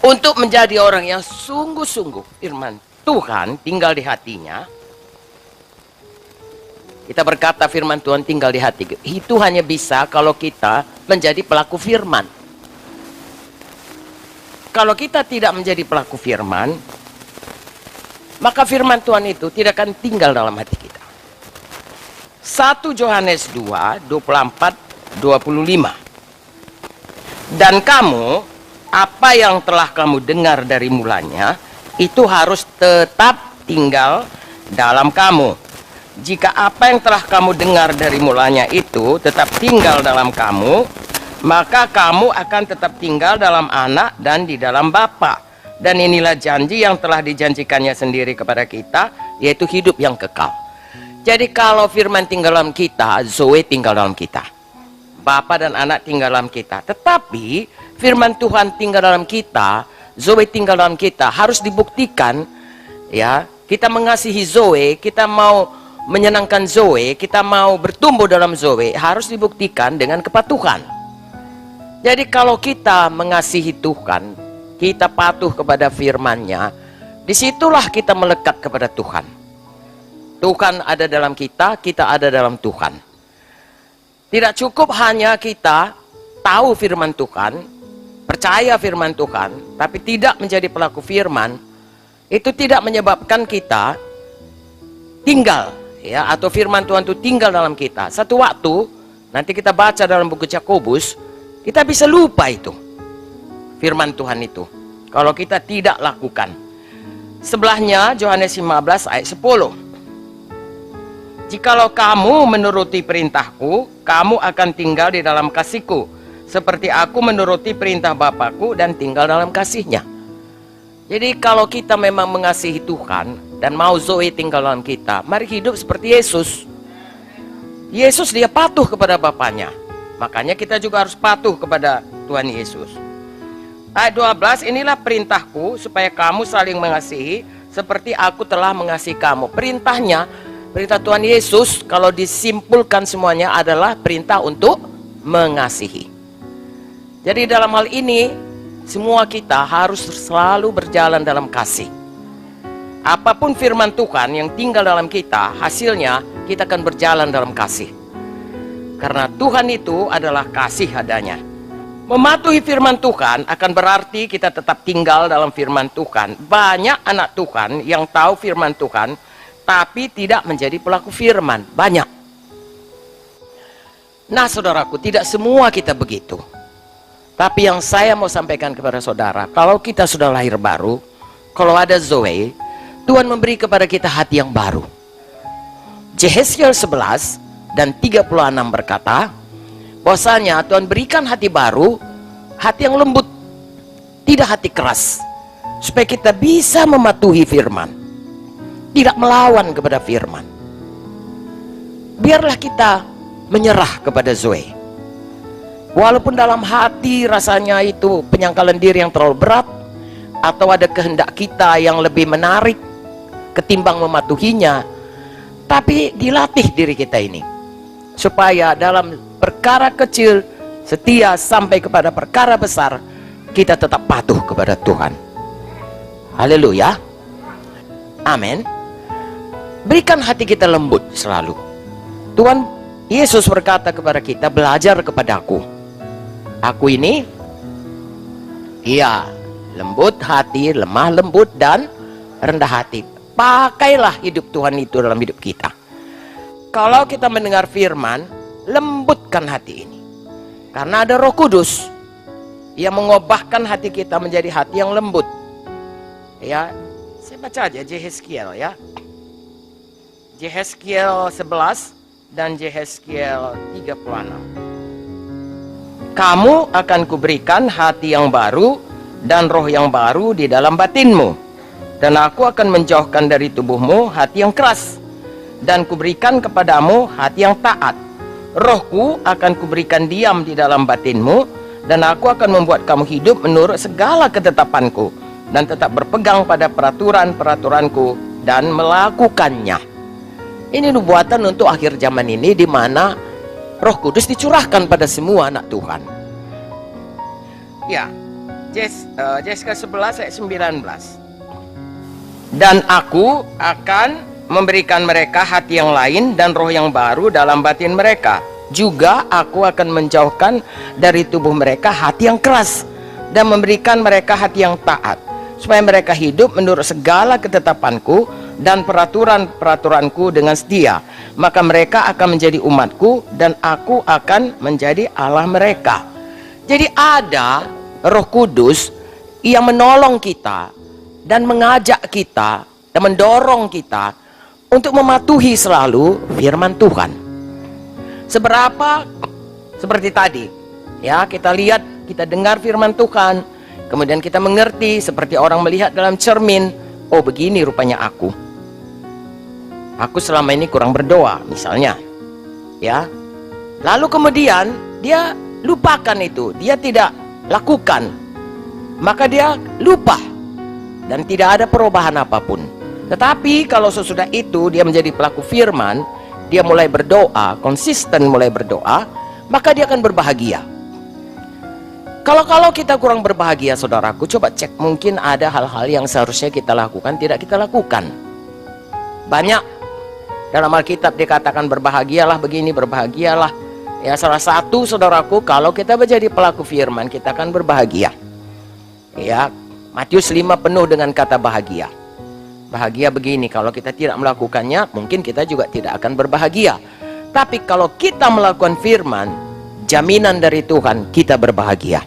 Untuk menjadi orang yang sungguh-sungguh firman Tuhan tinggal di hatinya. Kita berkata firman Tuhan tinggal di hati. Itu hanya bisa kalau kita menjadi pelaku firman. Kalau kita tidak menjadi pelaku firman, maka firman Tuhan itu tidak akan tinggal dalam hati kita. 1 Yohanes 2, 24, 25. Dan kamu, apa yang telah kamu dengar dari mulanya, itu harus tetap tinggal dalam kamu. Jika apa yang telah kamu dengar dari mulanya itu tetap tinggal dalam kamu, maka kamu akan tetap tinggal dalam Anak dan di dalam Bapa. Dan inilah janji yang telah dijanjikannya sendiri kepada kita, yaitu hidup yang kekal. Jadi kalau firman tinggal dalam kita, Zoe tinggal dalam kita, Bapa dan Anak tinggal dalam kita. Tetapi firman Tuhan tinggal dalam kita, Zoe tinggal dalam kita, harus dibuktikan. Ya, kita mengasihi Zoe, kita mau menyenangkan Zoe, kita mau bertumbuh dalam Zoe, harus dibuktikan dengan kepatuhan. Jadi kalau kita mengasihi Tuhan, kita patuh kepada firman-Nya, disitulah kita melekat kepada Tuhan. Tuhan ada dalam kita, kita ada dalam Tuhan. Tidak cukup hanya kita tahu firman Tuhan, percaya firman Tuhan, tapi tidak menjadi pelaku firman, itu tidak menyebabkan kita tinggal, ya, atau firman Tuhan itu tinggal dalam kita. Satu waktu, nanti kita baca dalam buku Yakobus, kita bisa lupa itu firman Tuhan itu kalau kita tidak lakukan. Sebelahnya Yohanes 15 ayat 10. Jikalau kamu menuruti perintahku, kamu akan tinggal di dalam kasihku, seperti aku menuruti perintah Bapakku dan tinggal dalam kasihnya. Jadi kalau kita memang mengasihi Tuhan dan mau Zoe tinggal dalam kita, mari hidup seperti Yesus. Yesus dia patuh kepada Bapaknya, makanya kita juga harus patuh kepada Tuhan Yesus. Ayat 12, inilah perintahku supaya kamu saling mengasihi seperti aku telah mengasihi kamu. Perintahnya, perintah Tuhan Yesus kalau disimpulkan semuanya adalah perintah untuk mengasihi. Jadi dalam hal ini semua kita harus selalu berjalan dalam kasih. Apapun firman Tuhan yang tinggal dalam kita, hasilnya kita akan berjalan dalam kasih. Karena Tuhan itu adalah kasih adanya. Mematuhi firman Tuhan akan berarti kita tetap tinggal dalam firman Tuhan. Banyak anak Tuhan yang tahu firman Tuhan, tapi tidak menjadi pelaku firman. Banyak. Nah saudaraku, tidak semua kita begitu. Tapi yang saya mau sampaikan kepada saudara, kalau kita sudah lahir baru, kalau ada Zoe, Tuhan memberi kepada kita hati yang baru. Yehezkiel 11 dan 36 berkata, bahwasanya Tuhan berikan hati baru, hati yang lembut, tidak hati keras, supaya kita bisa mematuhi firman, tidak melawan kepada firman. Biarlah kita menyerah kepada Zoe. Walaupun dalam hati rasanya itu penyangkalan diri yang terlalu berat, atau ada kehendak kita yang lebih menarik ketimbang mematuhinya, tapi dilatih diri kita ini supaya dalam perkara kecil setia sampai kepada perkara besar, kita tetap patuh kepada Tuhan. Haleluya, amin. Berikan hati kita lembut selalu. Tuhan Yesus berkata kepada kita, belajar kepadaku, aku ini lembut hati, lemah lembut dan rendah hati. Pakailah hidup Tuhan itu dalam hidup kita. Kalau kita mendengar firman, lembutkan hati ini, karena ada Roh Kudus yang mengubahkan hati kita menjadi hati yang lembut. Ya, saya baca aja Yehezkiel ya. Yehezkiel 11 dan Yehezkiel 36. Kamu akan kuberikan hati yang baru dan roh yang baru di dalam batinmu, dan aku akan menjauhkan dari tubuhmu hati yang keras, dan kuberikan kepadamu hati yang taat. Rohku akan kuberikan diam di dalam batinmu, dan aku akan membuat kamu hidup menurut segala ketetapanku, dan tetap berpegang pada peraturan-peraturanku dan melakukannya. Ini nubuatan untuk akhir zaman ini, di mana Roh Kudus dicurahkan pada semua anak Tuhan. Ya, Jessica 11 ayat 19. Dan aku akan memberikan mereka hati yang lain dan roh yang baru dalam batin mereka. Juga aku akan menjauhkan dari tubuh mereka hati yang keras dan memberikan mereka hati yang taat, supaya mereka hidup menurut segala ketetapanku dan peraturan-peraturanku dengan setia. Maka mereka akan menjadi umatku dan aku akan menjadi Allah mereka. Jadi ada Roh Kudus yang menolong kita dan mengajak kita dan mendorong kita untuk mematuhi selalu firman Tuhan. Seberapa seperti tadi ya, kita lihat, kita dengar firman Tuhan, kemudian kita mengerti seperti orang melihat dalam cermin. Oh, begini rupanya aku selama ini kurang berdoa misalnya ya. Lalu kemudian dia lupakan itu, dia tidak lakukan, maka dia lupa dan tidak ada perubahan apapun. Tetapi kalau sesudah itu dia menjadi pelaku firman, dia mulai berdoa, konsisten mulai berdoa, maka dia akan berbahagia. Kalau kita kurang berbahagia, saudaraku, coba cek, mungkin ada hal-hal yang seharusnya kita lakukan, tidak kita lakukan. Banyak dalam Alkitab dikatakan berbahagialah begini, berbahagialah. Ya, salah satu, saudaraku, kalau kita menjadi pelaku firman, kita akan berbahagia. Ya, Matius 5 penuh dengan kata bahagia. Bahagia begini, kalau kita tidak melakukannya, mungkin kita juga tidak akan berbahagia. Tapi kalau kita melakukan firman, jaminan dari Tuhan, kita berbahagia.